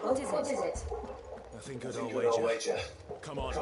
What is it? Nothing good, I'll wager. Come on.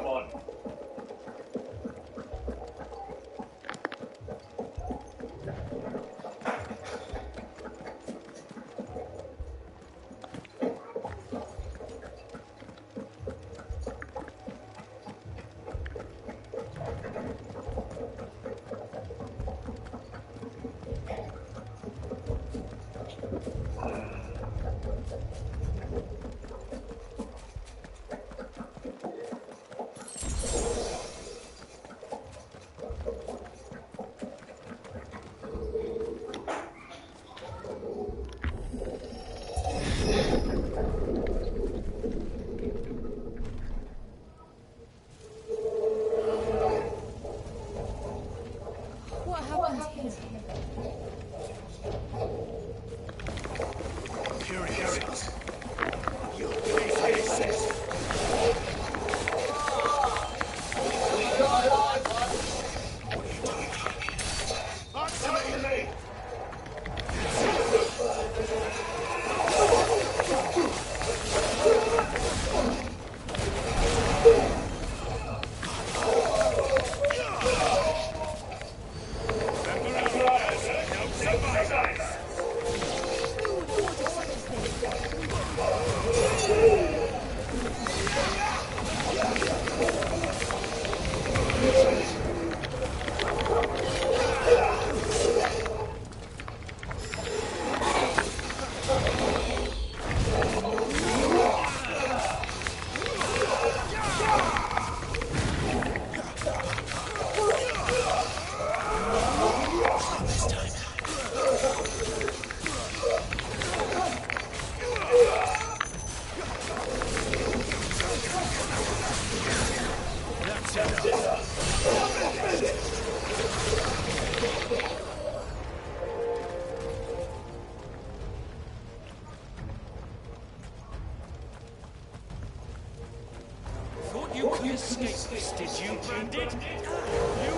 You could escape this, did you, bandit? You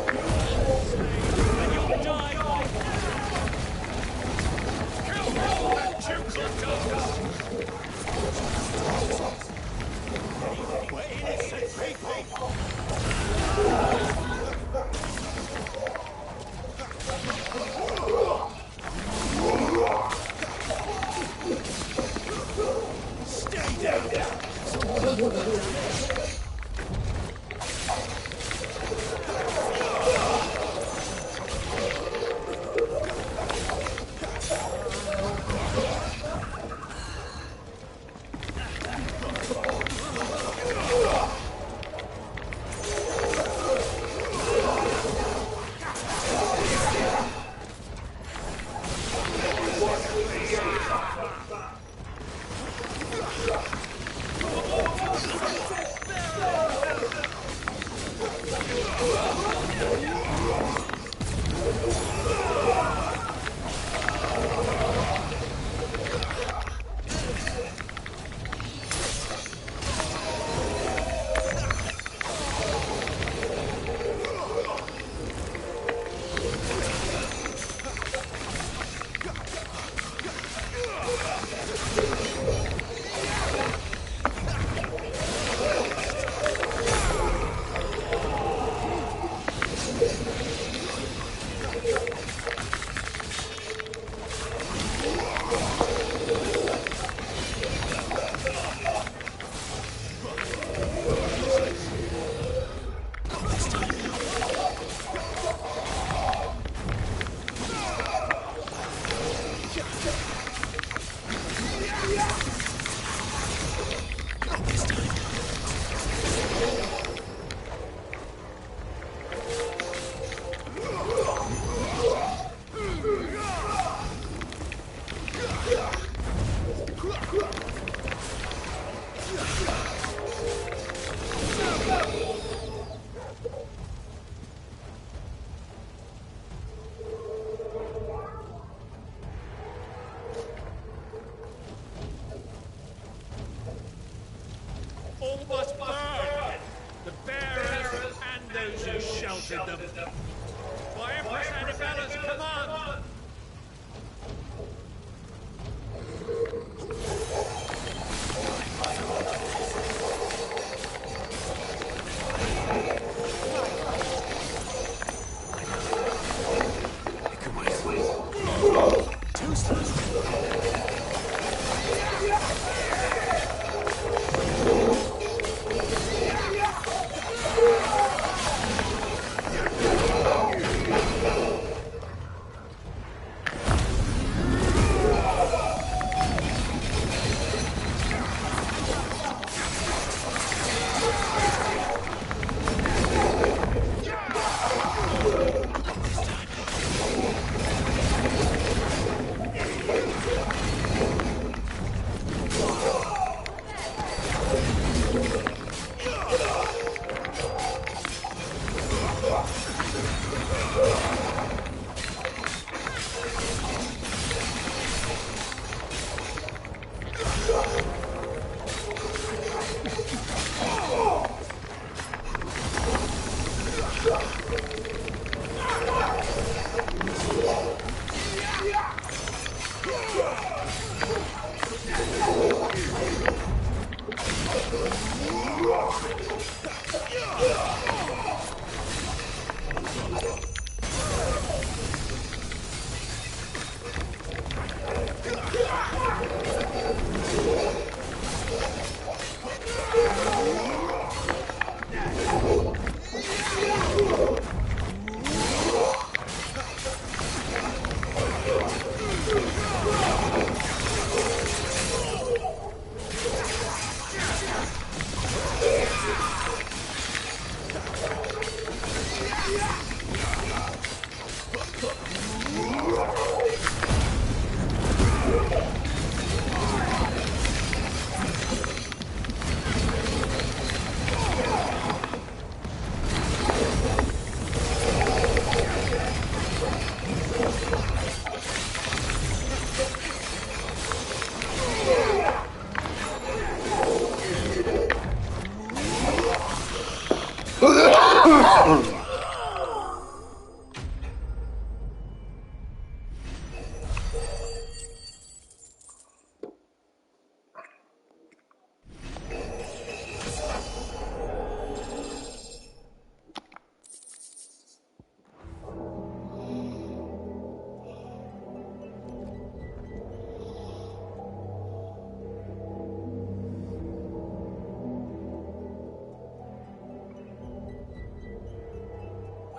and you'll die one. Kill all that you we're innocent people. Stay down. Them. By Empress Annabella's command!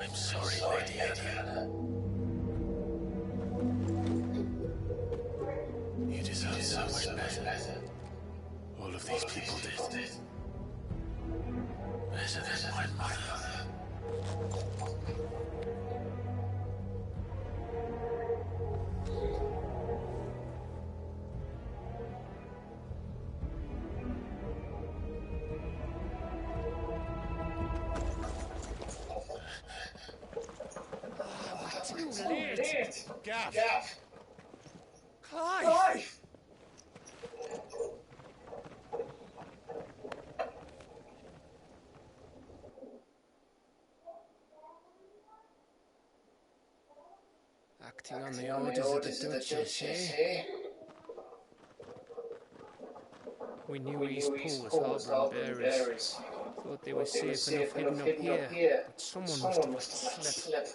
I'm sorry, Lady Anna. You deserve so much better. All of these people did. Better than my mother. Too late. Gav! Clive! Acting on the orders of the Duchess, eh? We knew East Pool was harbouring bearers. Thought they were safe enough hidden up here. But someone must have let slip.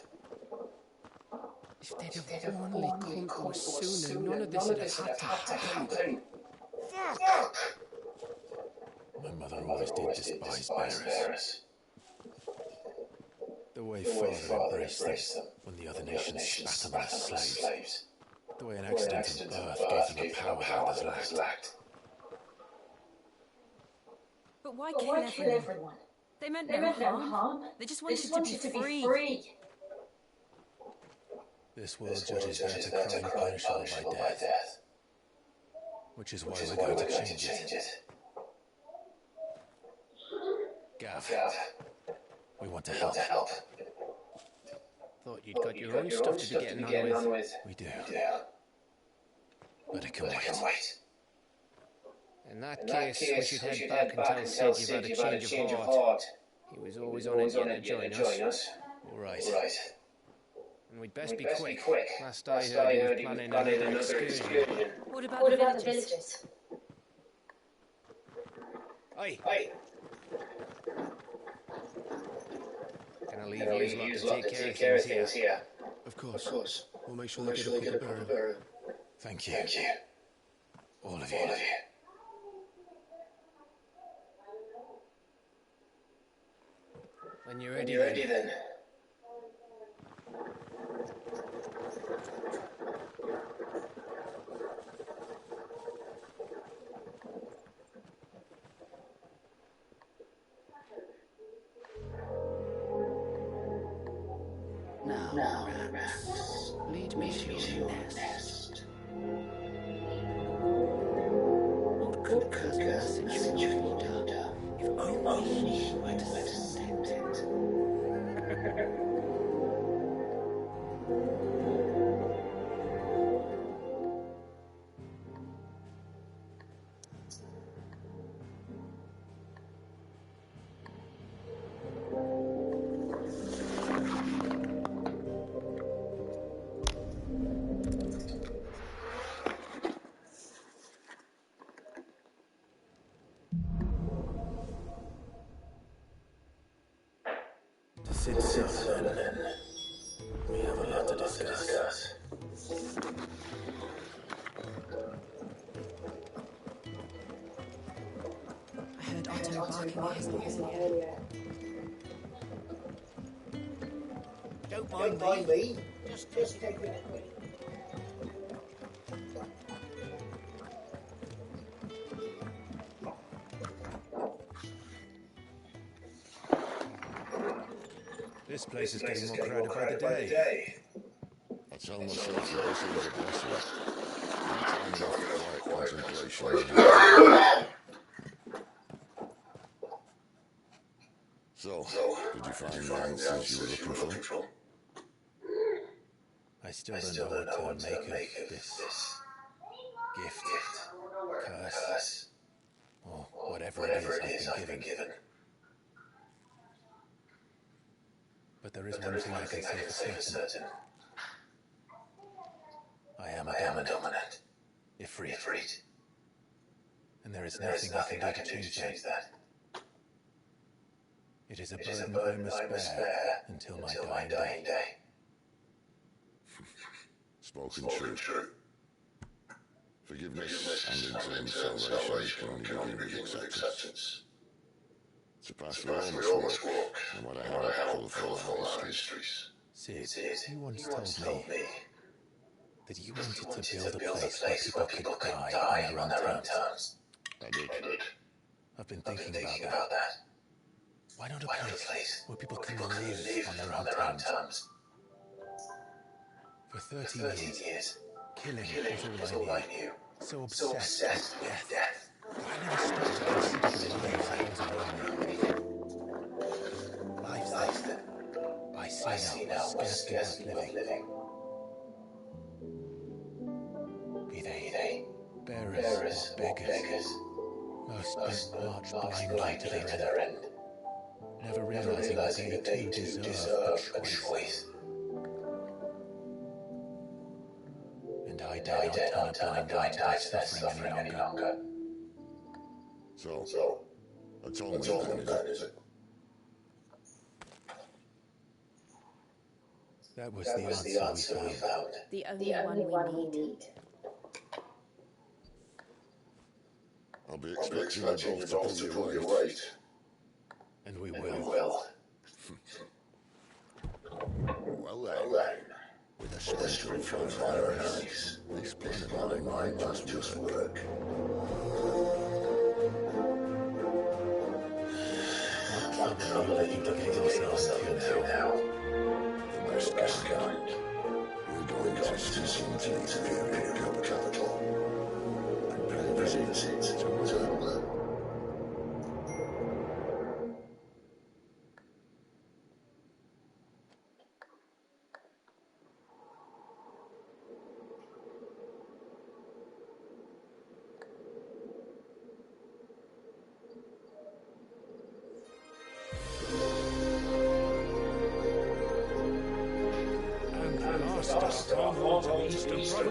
If they'd have only come to us sooner, none of this would have had to happen. Fuck! My mother always did despise bearers. The way Father embraced them when the other nations spat on us slaves. The way an accidental birth gave them a power others lacked. But why kill everyone? They meant no harm. They just wanted to be free. This world judges that a crime punishable by death. Which is why we're going to change it. Gav, we want to help. Thought you'd got your own stuff to be getting on with. We do. But it can wait. In that case, we should head back and tell Sid you've had a change of heart. He was always on it to join us. All right. And we'd best be quick. Last I heard, he was planning another excursion. What about the villagers? Aye. Gonna leave you lot to take care of things here. Of course. We'll make sure they get a proper burial. Thank you. All of you. When you're ready then. Now, rats, lead me to your nest. What could cut message your leader if only he were to send it? Sit so, then. We have a lot to discuss. I heard Otto barking earlier. Don't mind me. Just take a minute. This place is getting more crowded by the day. I tell myself that this is a blessing. I'm trying enough quiet concentration. So, did you find the answers you were looking for? I still don't know what to make of this gift, curse, or whatever it is I've been given. But there is one thing I can say for certain. I am a dominant, Ifrit. And there is nothing I can do to change that. It is a burden I must bear until my dying day. Spoken true. Forgiveness and in turn salvation can only begin with acceptance. It's a path we all must walk, no matter how colourful our histories. Sid, you once told me that you wanted to build a place where people could die on their own terms. I did. I've been thinking about that. Why not a place where people can live on their own terms? For 13 years, killing was all I knew. So obsessed with death. I never stopped to consider the lives I was lives that I see now scarcely worth living. Be they bearers or beggars, most march blindly to their end, never realizing that they too deserve a choice. And I dare not turn a blind eye to their suffering any longer. So, atonement then, is it? That was the answer we found. The only one we need. I'll be expecting you both to pull your weight. And we will. Well then, with a special from fire and ice, this plan of mine must just work. What trouble are you looking yourselves into now? The best kind. We're going to sneak into the Imperial capital and pay a visit to Rome.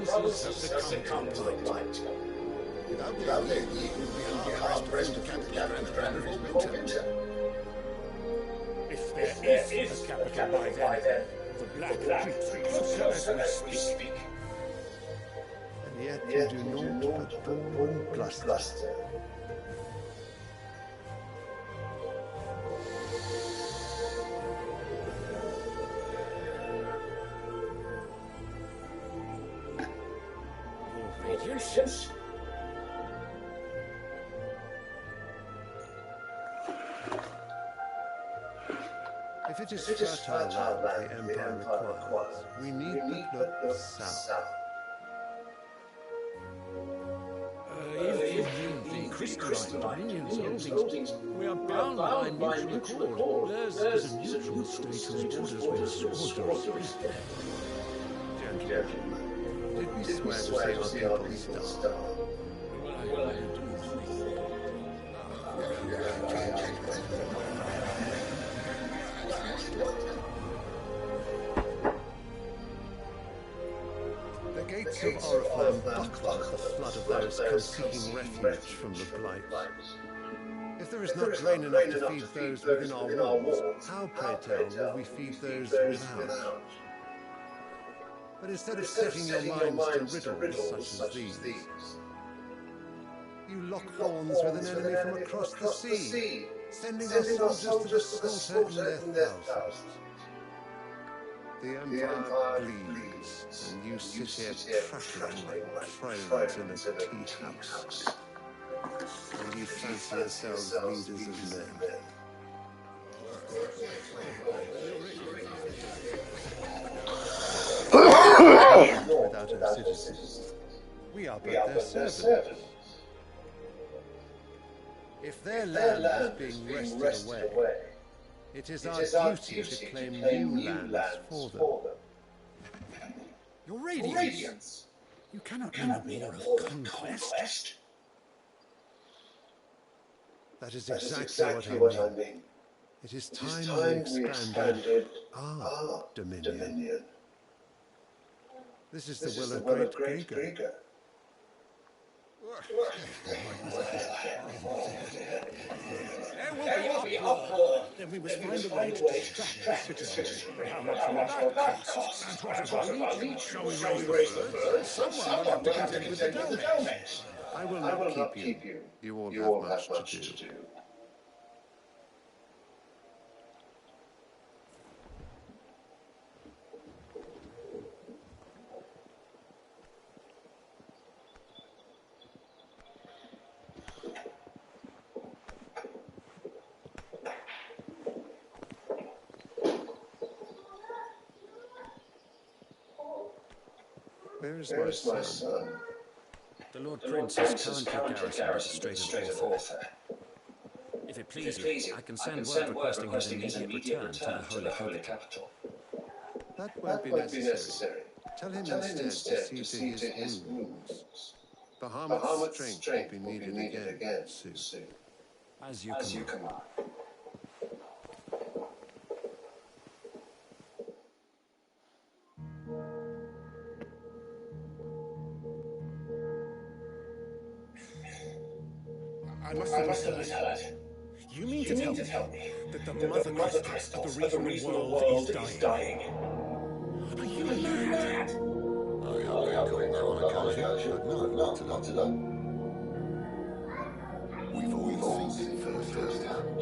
Provinces have succumbed to the light. Without it, you would be hard-pressed to capture the boundaries of winter. If there is a capital by then, the Black creeps closer as we speak. And yet you do not but bore and bluster. Radiance? If it is fertile land the Empire requires, we need but look south. If the crystalline dominions holdings, we are bound by mutual accord. Theirs is a neutral state whose borders with swords. Gentlemen, did we swear to see our people starve? Well, I do. The gates of Oriflamme buckle at the flood of those come seeking refuge from the blight. If there is not grain enough to feed those within our walls, how, pray tell, will we feed those without? But instead of setting your minds to riddles such as these, you lock horns with an enemy from across the sea, sending our soldiers to the slaughter in their thousands. The Empire bleeds, and you sit here prattling like crones in a tea house. And you fancy yourselves leaders of men. Without our citizens, we are but their servants. If their land is being wrested away, it is our duty to claim new lands for them. Your Radiance! You cannot mean a war of conquest. That is exactly what I mean. It is time we expanded our dominion. This is the will of Great Grieger. There will be uproar. Then we must find a way to distract the citizens. How much will that cost? And what of our legion? Shall we raise the birds? Someone will have to contend with the Delmate. I will not keep you. You all have much to do. Where is my son? The Lord Prince is currently garrisoned at the Strait of Ortha. If it please you, I can send word requesting his immediate return to the Holy Capital. That won't be necessary. Tell him instead to see to his wounds. Bahamut's strength will be needed again soon. As you command. I must have misheard. You mean to tell me that the Mother Crystals of the regional world is dying? Are you mad? I have been called now on occasion, but no, not today. We've all seen it firsthand.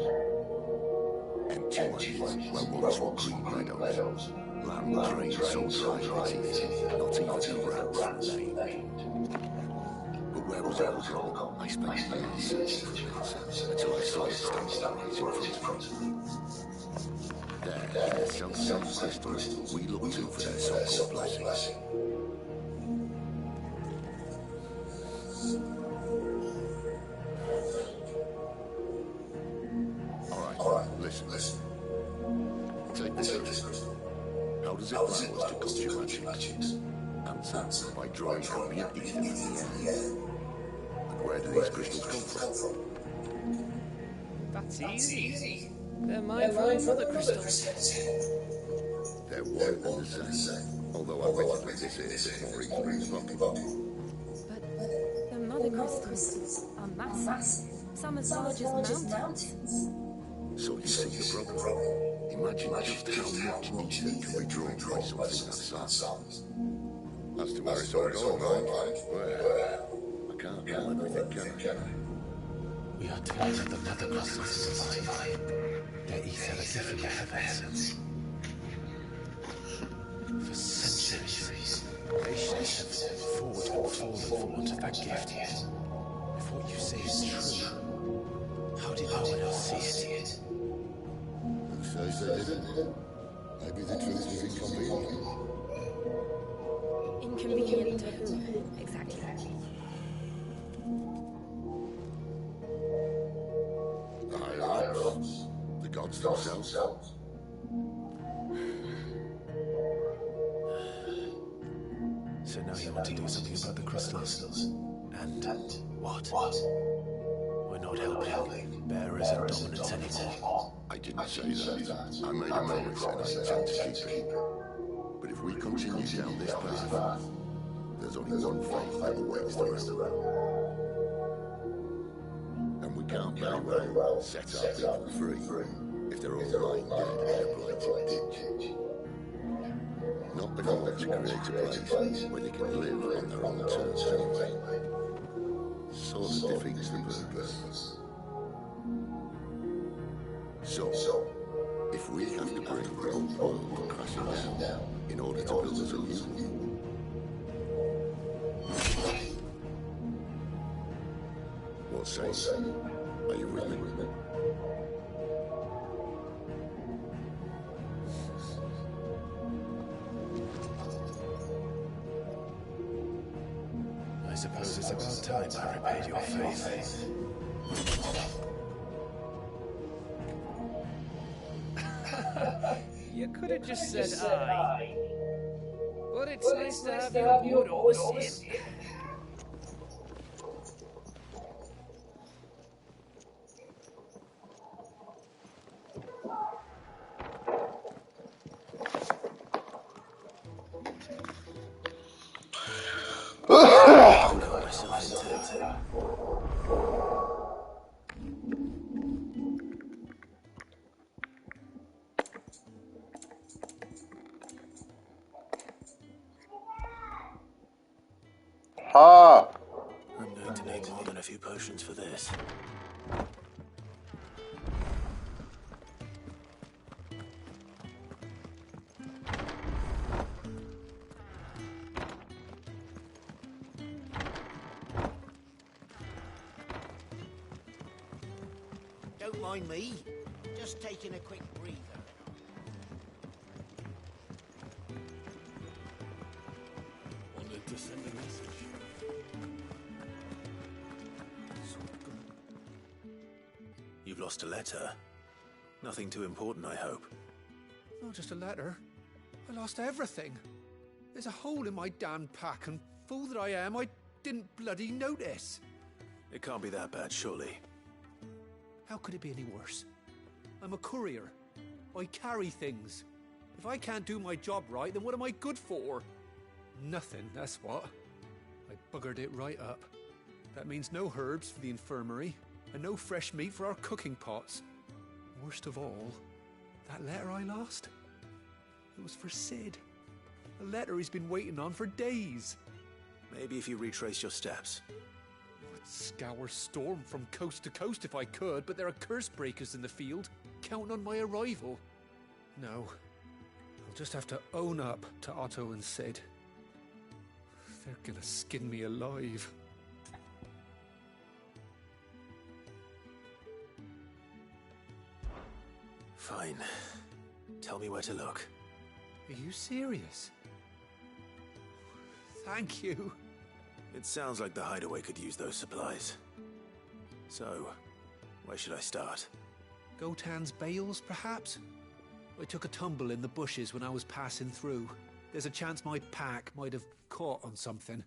Empty ways where once were green meadows, land drains so dry not even rats named. But where was it all gone? I spent years searching for it until I saw it stand right in front of me. There, in the self-same crystals, we look to for their so-called blessing. All right, listen. Take this crystal. How does it allow us to conjure magics? Answer by drawing ambient ether from the air. And where do these crystals come from? That's easy. They're mine from Mother Crystals. They're one and the same. Although I admittedly this is more easily in the bucket. But the Mother Crystals are massive. Some as large as mountains. So you see the problem. Imagine just how much ether can be drawn by something that size. As to where it's all going, well, I can't tell everything, can I? We are told that the Mother Crystals survive. Their ether is from the heavens. For centuries, nations have fought and fallen for want of that gift. If what you say is true, how did no one else see it? Who says they didn't? Maybe the truth was inconvenient. Inconvenient to whom, exactly? The higher-ups, the gods themselves. So now you want to do something about the crystals? And what? We're not helping bearers and dominants anymore. I didn't say that. I made a promise and I intend to keep it. But if we continue down this path, there's only one fate that awaits the realm. And we can't very well set our people free if they're all lying dead in a blighted ditch. Not if we want to create a place where they can live on their own terms anyway. Sort of defeats the purpose. So, if we have to bring the whole world crashing down in order to build us a new one, what say you? Are you with me? I suppose it's about time I repaid your faith. You could have just said aye. But it's nice to have your wood horse in. Ha! I'm going to need more than a few potions for this. Don't mind me. Just taking a quick breather. Wanted to send a message. You've lost a letter. Nothing too important, I hope. Not just a letter. I lost everything. There's a hole in my damn pack, and fool that I am, I didn't bloody notice. It can't be that bad, surely. How could it be any worse? I'm a courier. I carry things. If I can't do my job right, then what am I good for? Nothing, that's what. I buggered it right up. That means no herbs for the infirmary, and no fresh meat for our cooking pots. Worst of all, that letter I lost, it was for Sid. A letter he's been waiting on for days. Maybe if you retrace your steps. I'd scour Storm from coast to coast if I could, but there are curse breakers in the field, counting on my arrival. No, I'll just have to own up to Otto and Sid. They're gonna skin me alive. Fine. Tell me where to look. Are you serious? Thank you. It sounds like the Hideaway could use those supplies. So, where should I start? Gotan's bales, perhaps? I took a tumble in the bushes when I was passing through. There's a chance my pack might have caught on something.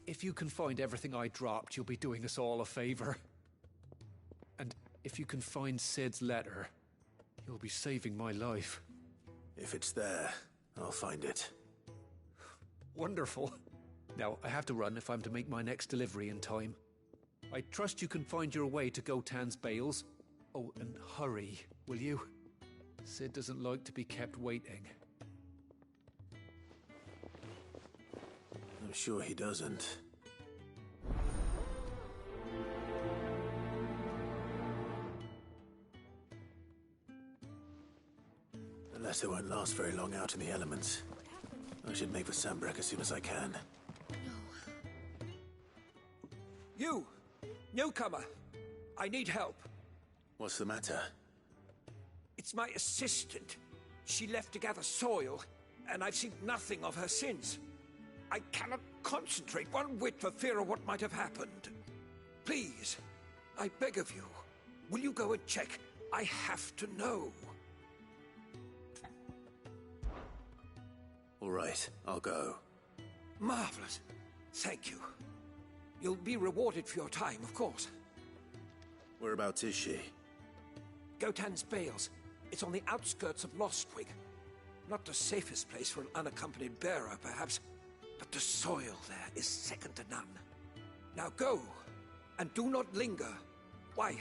If you can find everything I dropped, you'll be doing us all a favor. And if you can find Sid's letter, you'll be saving my life. If it's there, I'll find it. Wonderful. Now, I have to run if I'm to make my next delivery in time. I trust you can find your way to Gotan's bales. Oh, and hurry, will you? Sid doesn't like to be kept waiting. I'm sure he doesn't. The letter won't last very long out in the elements. I should make for Sambrek as soon as I can. You! Newcomer! I need help. What's the matter? It's my assistant. She left to gather soil, and I've seen nothing of her since. I cannot concentrate one whit for fear of what might have happened. Please, I beg of you, will you go and check? I have to know. All right, I'll go. Marvelous. Thank you. You'll be rewarded for your time, of course. Whereabouts is she? Gotan's Bales. It's on the outskirts of Lostwig. Not the safest place for an unaccompanied bearer, perhaps, but the soil there is second to none. Now go, and do not linger. Why,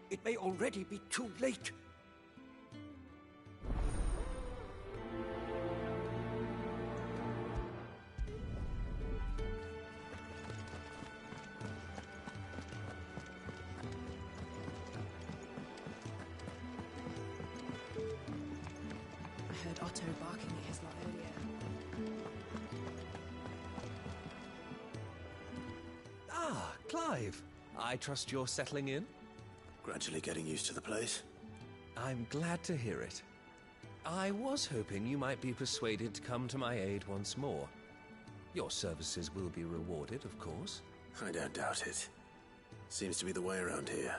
It may already be too late. I heard Otto barking at his lot earlier. Ah, Clive. I trust you're settling in? Gradually getting used to the place. I'm glad to hear it. I was hoping you might be persuaded to come to my aid once more. Your services will be rewarded, of course. I don't doubt it. Seems to be the way around here.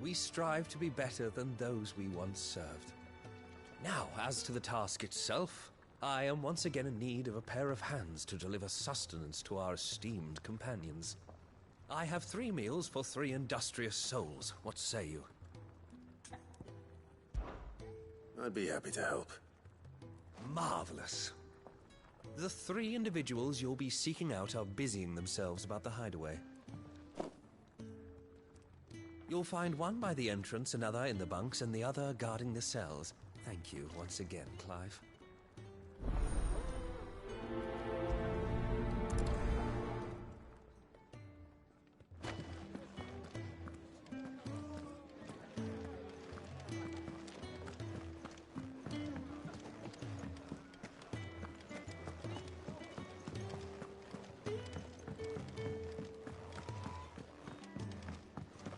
We strive to be better than those we once served. Now, as to the task itself, I am once again in need of a pair of hands to deliver sustenance to our esteemed companions. I have 3 meals for 3 industrious souls. What say you? I'd be happy to help. Marvelous. The 3 individuals you'll be seeking out are busying themselves about the hideaway. You'll find one by the entrance, another in the bunks, and the other guarding the cells. Thank you once again, Clive.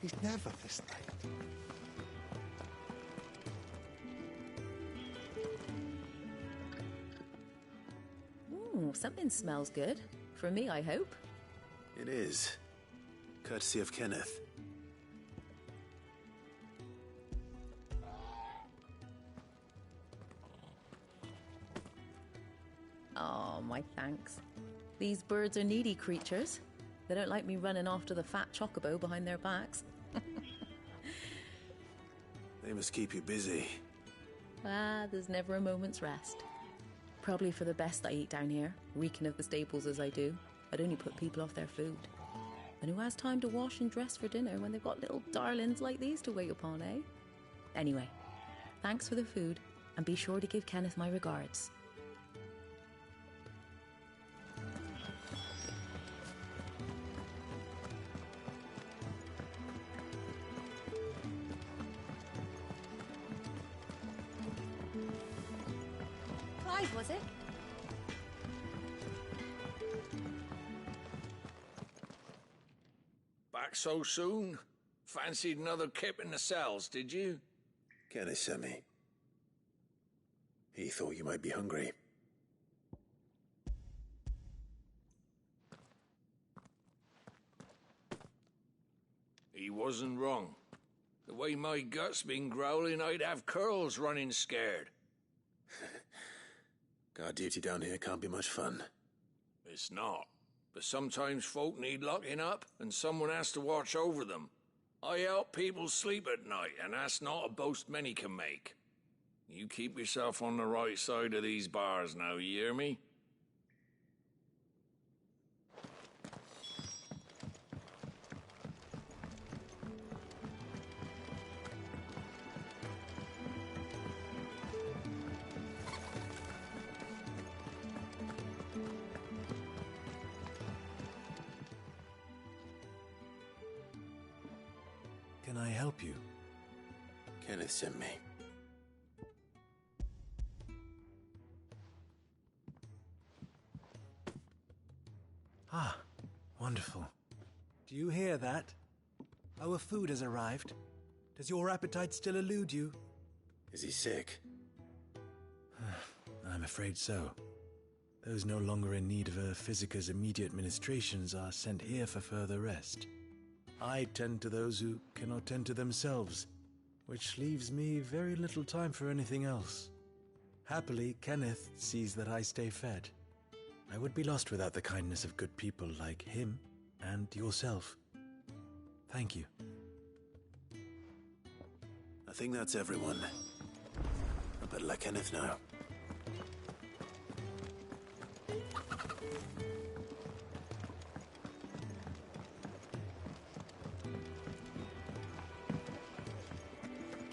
He's never this late. Ooh, something smells good. For me, I hope. It is. Courtesy of Kenneth. Oh, my thanks. These birds are needy creatures. They don't like me running after the fat chocobo behind their backs. They must keep you busy. Ah, there's never a moment's rest. Probably for the best I eat down here, reeking of the staples as I do. I'd only put people off their food. And who has time to wash and dress for dinner when they've got little darlings like these to wait upon, eh? Anyway, thanks for the food, and be sure to give Kenneth my regards. Clive, was it? Back so soon? Fancied another kip in the cells, did you? Kenneth sent me. He thought you might be hungry. He wasn't wrong. The way my gut's been growling, I'd have curls running scared. Guard duty down here can't be much fun. It's not. But sometimes folk need locking up, and someone has to watch over them. I help people sleep at night, and that's not a boast many can make. You keep yourself on the right side of these bars now, you hear me? Can I help you? Kenneth sent me. Ah, wonderful. Do you hear that? Our food has arrived. Does your appetite still elude you? Is he sick? I'm afraid so. Those no longer in need of a physicker's immediate ministrations are sent here for further rest. I tend to those who cannot tend to themselves, which leaves me very little time for anything else. Happily, Kenneth sees that I stay fed. I would be lost without the kindness of good people like him and yourself. Thank you. I think that's everyone. I better let Kenneth know.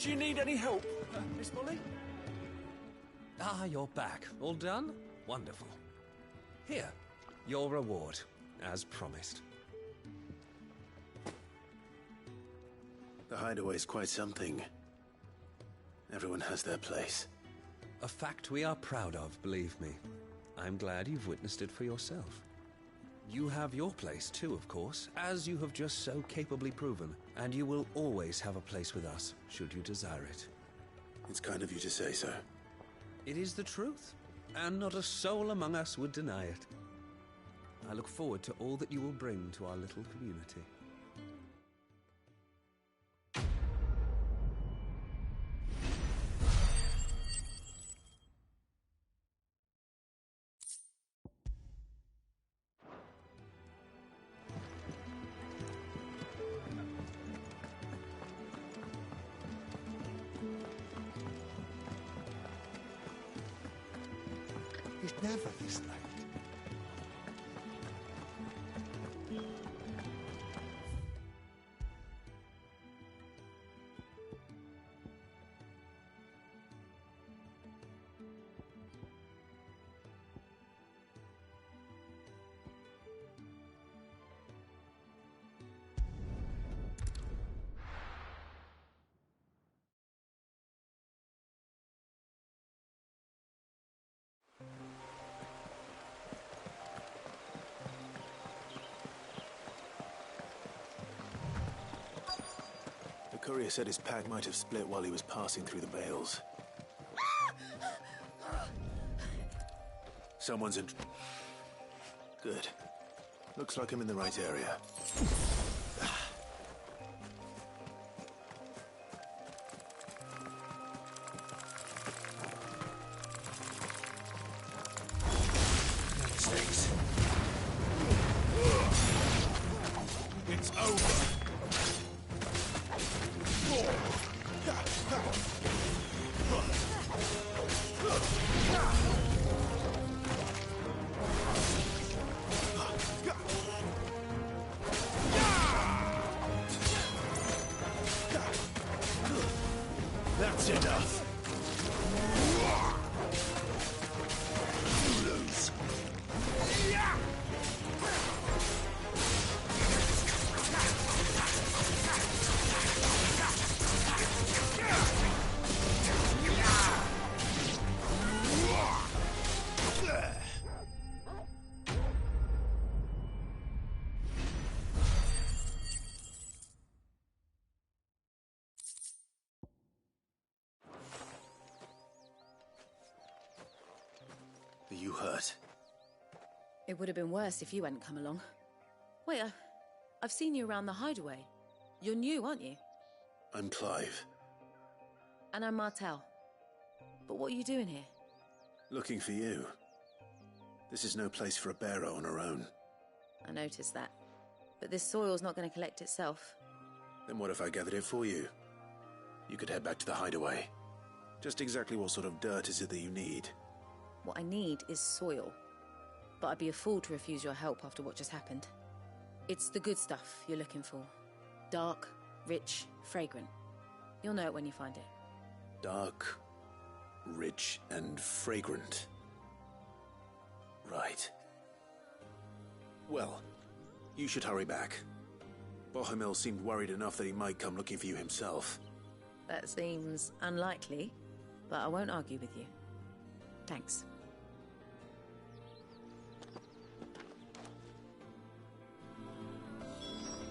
Do you need any help, Miss Molly? Ah, you're back. All done? Wonderful. Here, your reward, as promised. The Hideaway's quite something. Everyone has their place. A fact we are proud of, believe me. I'm glad you've witnessed it for yourself. You have your place too, of course, as you have just so capably proven, and you will always have a place with us, should you desire it. It's kind of you to say so. It is the truth, and not a soul among us would deny it. I look forward to all that you will bring to our little community. It's never this late. The courier said his pack might have split while he was passing through the bales. Someone's in... Good. Looks like I'm in the right area. No mistakes. It's over. That's enough. You lose. Are you hurt? It would have been worse if you hadn't come along. Wait, I've seen you around the Hideaway. You're new, aren't you? I'm Clive. And I'm Martel. But what are you doing here? Looking for you. This is no place for a bearer on her own. I noticed that. But this soil's not going to collect itself. Then what if I gathered it for you? You could head back to the Hideaway. Just exactly what sort of dirt is it that you need? What I need is soil. But I'd be a fool to refuse your help after what just happened. It's the good stuff you're looking for. Dark, rich, fragrant. You'll know it when you find it. Dark, rich, and fragrant. Right. Well, you should hurry back. Bohemil seemed worried enough that he might come looking for you himself. That seems unlikely, but I won't argue with you. Thanks.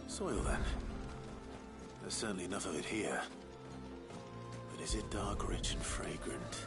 Soil, then. There's certainly enough of it here. But is it dark, rich, and fragrant?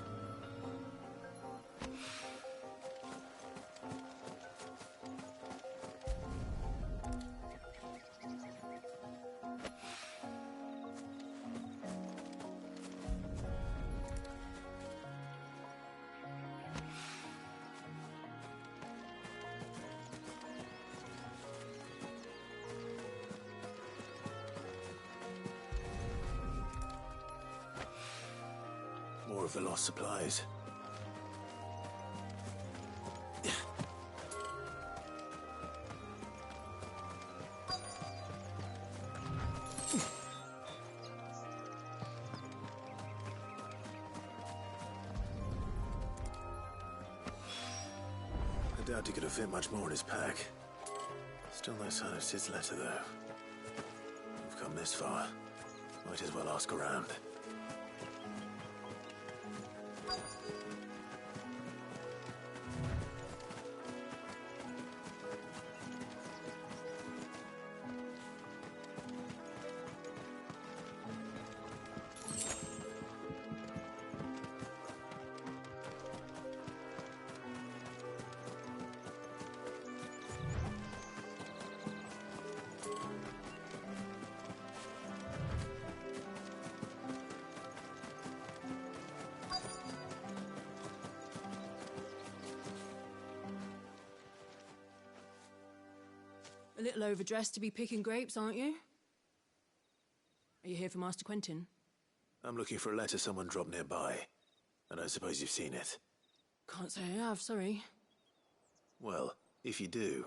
More of the lost supplies. I doubt he could have fit much more in his pack. Still no sign of Sid's letter, though. We've come this far. Might as well ask around. A little overdressed to be picking grapes, aren't you? Are you here for Master Quentin? I'm looking for a letter someone dropped nearby. I don't suppose you've seen it. Can't say I have, sorry. Well, if you do...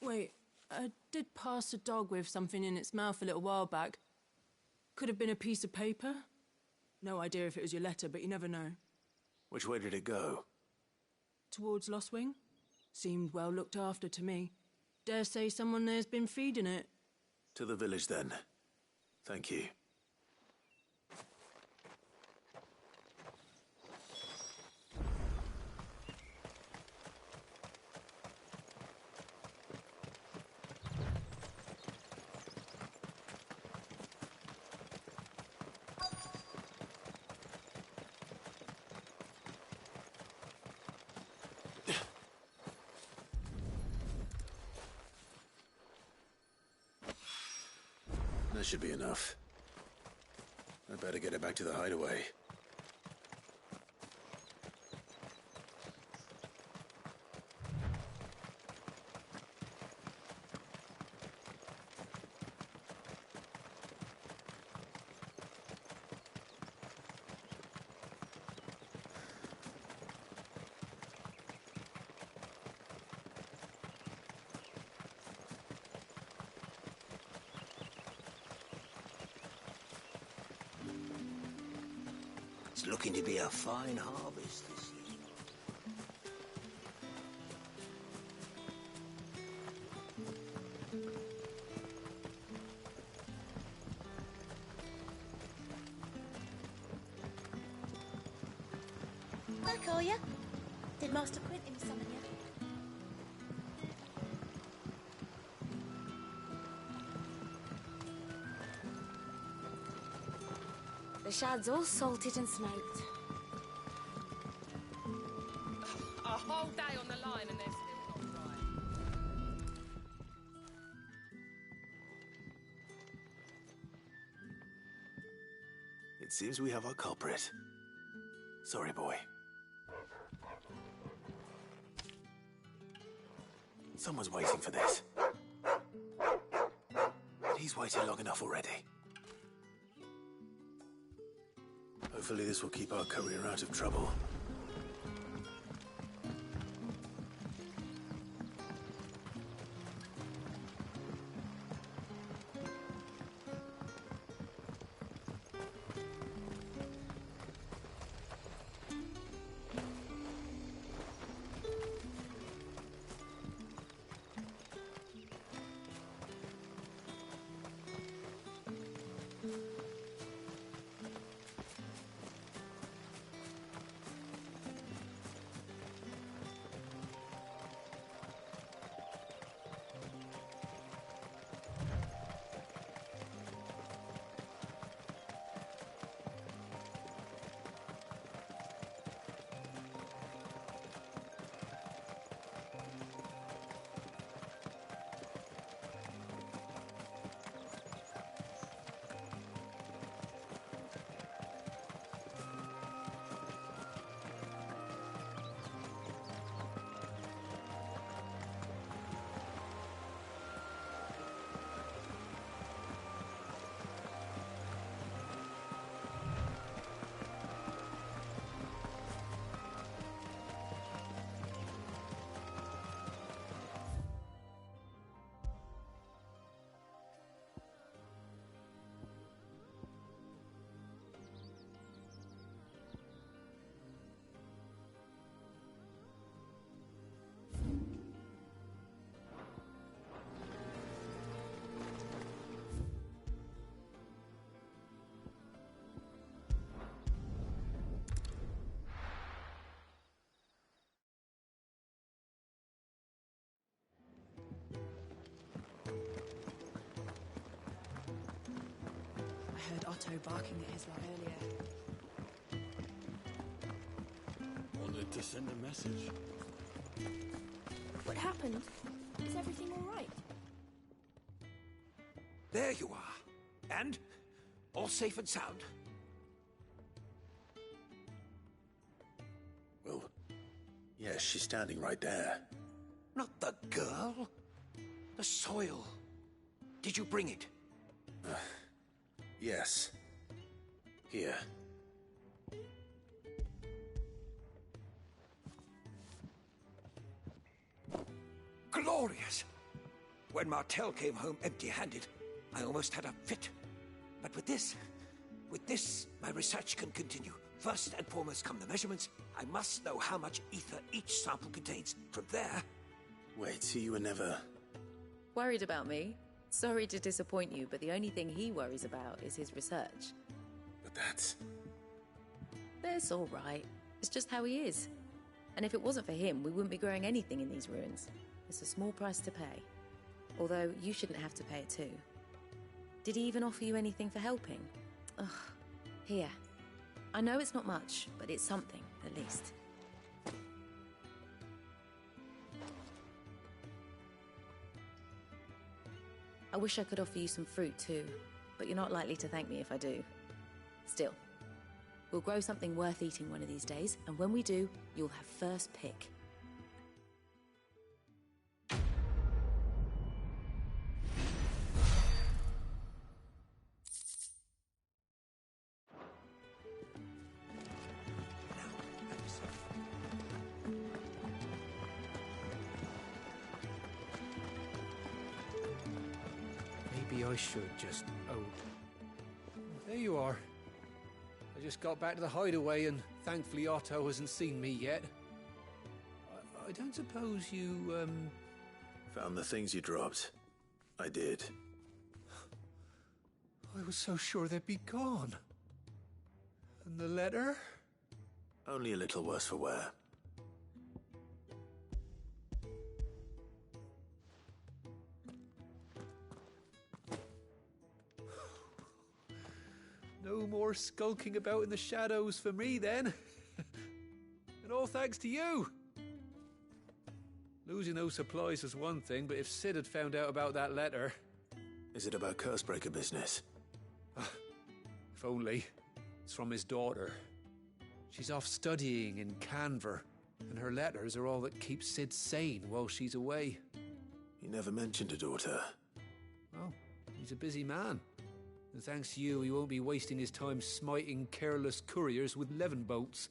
Wait, I did pass a dog with something in its mouth a little while back. Could have been a piece of paper. No idea if it was your letter, but you never know. Which way did it go? Towards Lostwing. Seemed well looked after to me. Dare say someone there's been feeding it. To the village, then. Thank you. That should be enough. I'd better get it back to the hideaway. It's looking to be a fine harvest this year. I call you. Did Master Quentin summon you? The shad's all salted and smoked. A whole day on the line and they're still not dry. It seems we have our culprit. Sorry, boy. Someone's waiting for this. He's waited long enough already. Hopefully this will keep our courier out of trouble. heard Otto barking at his lot earlier. Wanted to send a message. What happened? Is everything all right? There you are. And all safe and sound. Well, yes, she's standing right there. Not the girl. The soil. Did you bring it? Yes. Here. Glorious! When Martel came home empty-handed, I almost had a fit. But with this, my research can continue. First and foremost come the measurements. I must know how much ether each sample contains. From there... Wait, so you were never... Worried about me? Sorry to disappoint you, but the only thing he worries about is his research. But that's... That's all right. It's just how he is. And if it wasn't for him, we wouldn't be growing anything in these ruins. It's a small price to pay. Although, you shouldn't have to pay it too. Did he even offer you anything for helping? Ugh. Here. I know it's not much, but it's something, at least. I wish I could offer you some fruit too, but you're not likely to thank me if I do. Still, we'll grow something worth eating one of these days, and when we do, you'll have first pick. Maybe I should just... Oh. There you are. I just got back to the Hideaway and thankfully Otto hasn't seen me yet. I don't suppose you, Found the things you dropped. I did. I was so sure they'd be gone. And the letter? Only a little worse for wear. No more skulking about in the shadows for me, then. And all thanks to you. Losing those supplies was one thing, but if Sid had found out about that letter... Is it about Cursebreaker business? If only. It's from his daughter. She's off studying in Canver, and her letters are all that keep Sid sane while she's away. He never mentioned a daughter. Well, he's a busy man. And thanks to you, he won't be wasting his time smiting careless couriers with levin bolts.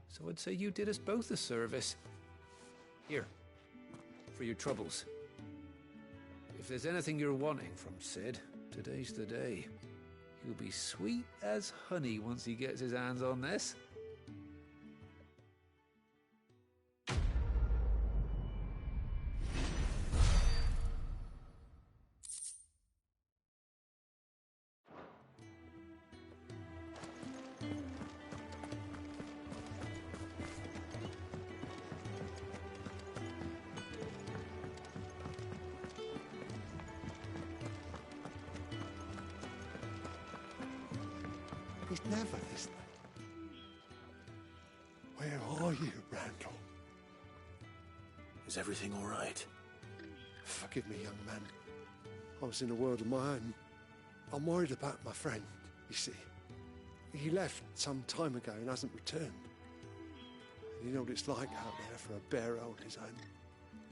So I'd say you did us both a service. Here, for your troubles. If there's anything you're wanting from Sid, today's the day. He'll be sweet as honey once he gets his hands on this. It's never this late. Where are you, Randall? Is everything all right? Forgive me, young man. I was in a world of my own. I'm worried about my friend, you see. He left some time ago and hasn't returned. And you know what it's like out there for a bearer on his own.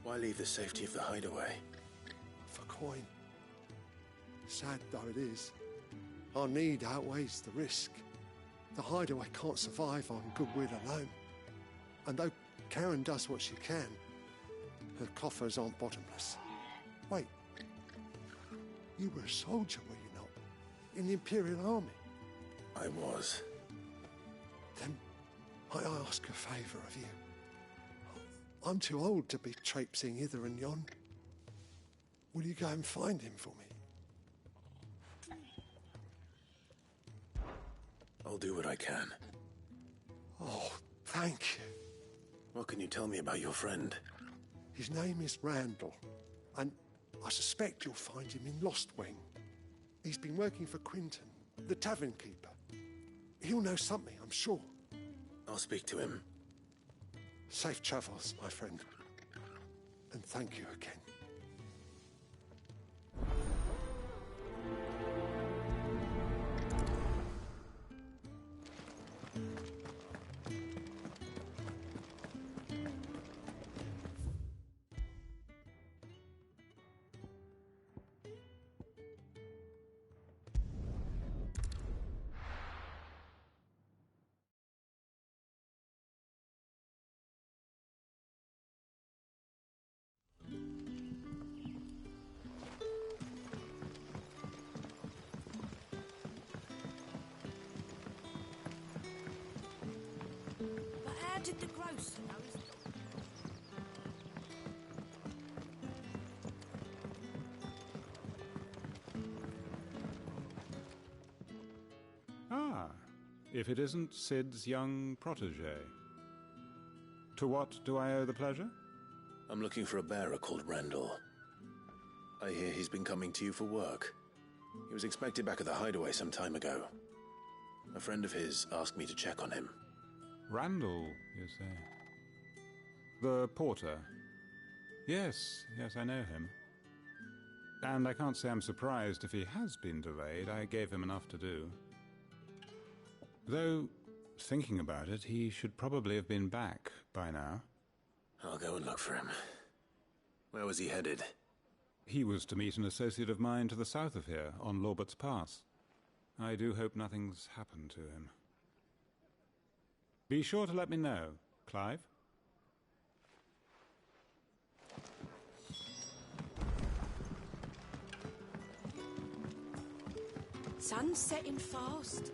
Why leave the safety of the Hideaway? For coin. Sad though it is, our need outweighs the risk. The Hideaway can't survive on goodwill alone. And though Karen does what she can, her coffers aren't bottomless. Wait, you were a soldier, were you not? In the Imperial Army? I was. Then I ask a favour of you. I'm too old to be traipsing hither and yon. Will you go and find him for me? I'll do what I can. Oh, thank you. What can you tell me about your friend? His name is Randall, and I suspect you'll find him in Lost Wing. He's been working for Quinton, The tavern keeper. He'll know something, I'm sure. I'll speak to him. Safe travels, my friend. And thank you again. But how did the grocer know his... Ah, if it isn't Sid's young protege. To what do I owe the pleasure? I'm looking for a bearer called Randall. I hear he's been coming to you for work. He was expected back at the Hideaway some time ago. A friend of his asked me to check on him. Randall, you say? The porter? Yes, I know him. And I can't say I'm surprised if he has been delayed. I gave him enough to do. Though, thinking about it, he should probably have been back by now. I'll go and look for him. Where was he headed? He was to meet an associate of mine to the south of here, on Lorbert's Pass. I do hope nothing's happened to him. Be sure to let me know, Clive. Sun's setting fast.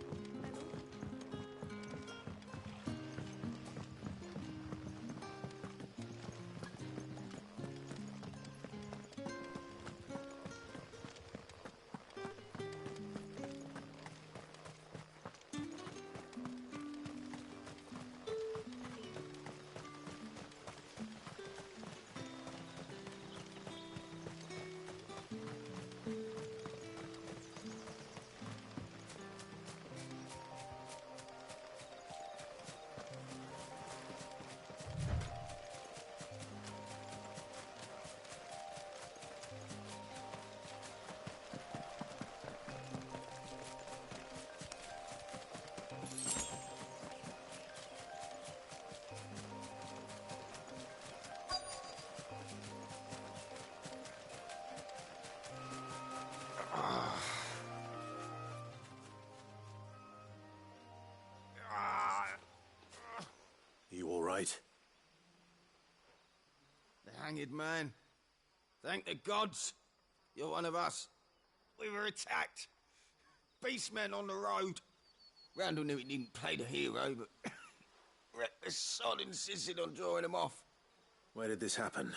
You all right? The hanged man. Thank the gods. You're one of us. We were attacked. Beastmen on the road. Randall knew he didn't play the hero, but reckless sod insisted on drawing him off. Where did this happen?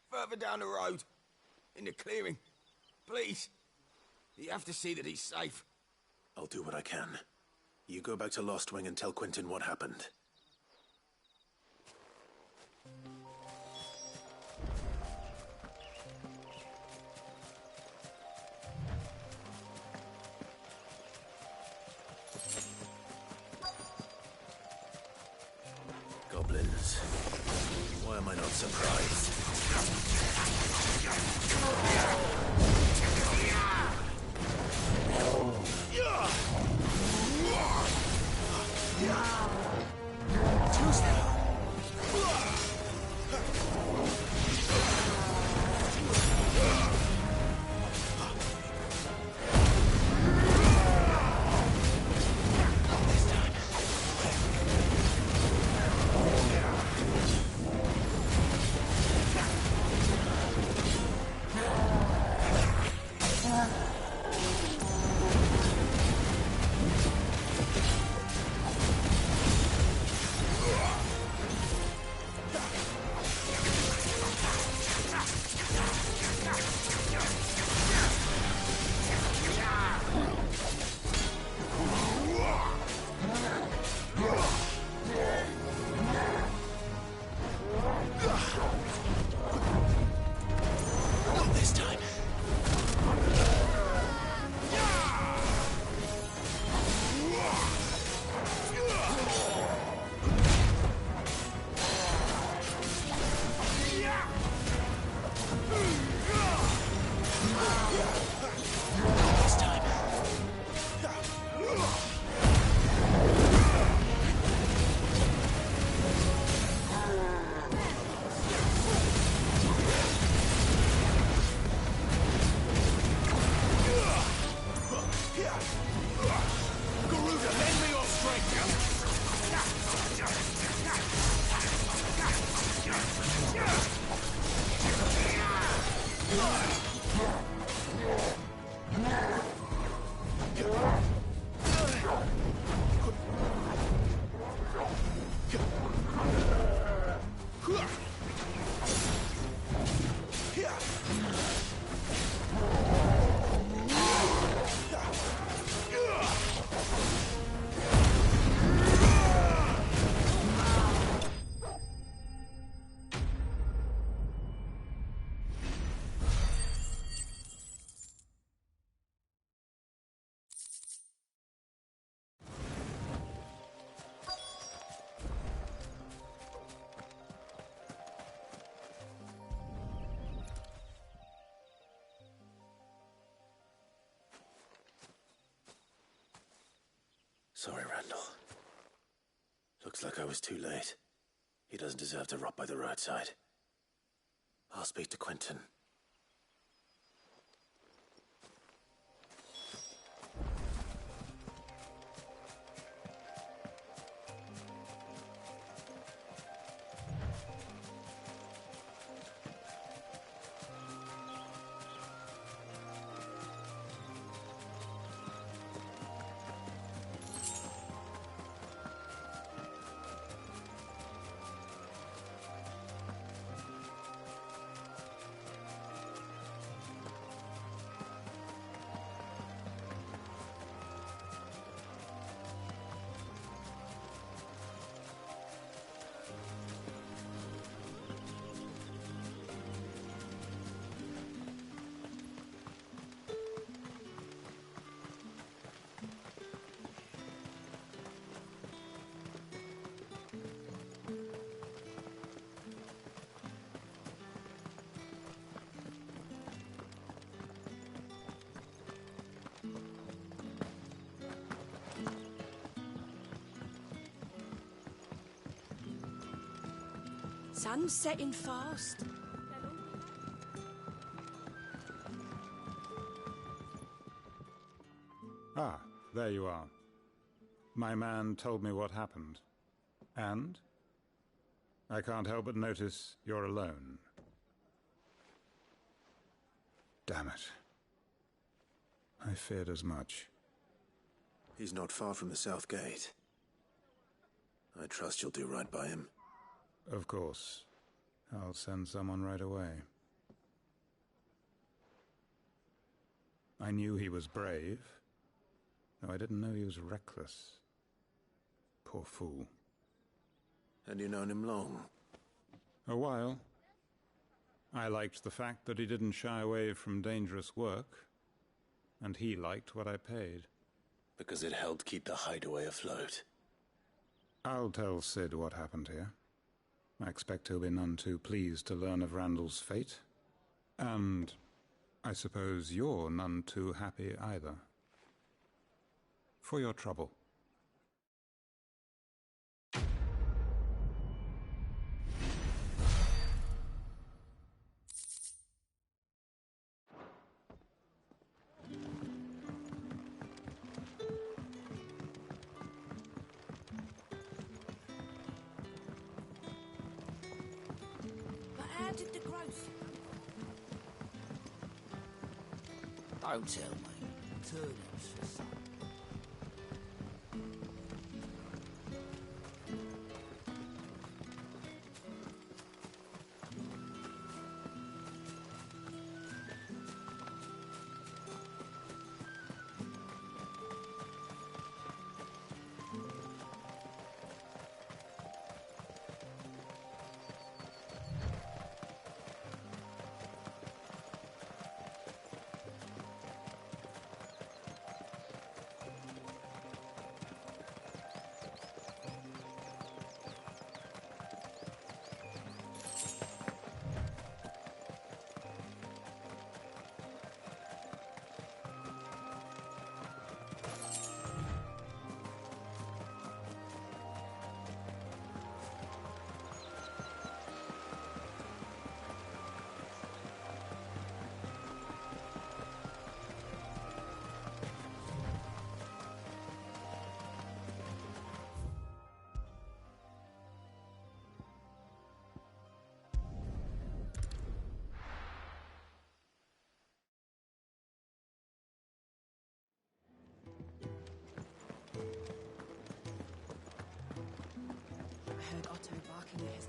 Further down the road. In the clearing. Please. You have to see that he's safe. I'll do what I can. You go back to Lost Wing and tell Quentin what happened. Goblins. Why am I not surprised? Sorry, Randall. Looks like I was too late. He doesn't deserve to rot by the roadside. I'll speak to Quentin. Sun's setting fast. Ah, there you are. My man told me what happened. And? I can't help but notice you're alone. Damn it. I feared as much. He's not far from the South Gate. I trust you'll do right by him. Of course. I'll send someone right away. I knew he was brave, though I didn't know he was reckless. Poor fool. And you known him long? A while. I liked the fact that he didn't shy away from dangerous work, and he liked what I paid. Because it helped keep the Hideaway afloat. I'll tell Sid what happened here. I expect he'll be none too pleased to learn of Randall's fate. And I suppose you're none too happy either. For your trouble. Did the growth? Don't tell me. Turnips for some. I heard Otto barking at his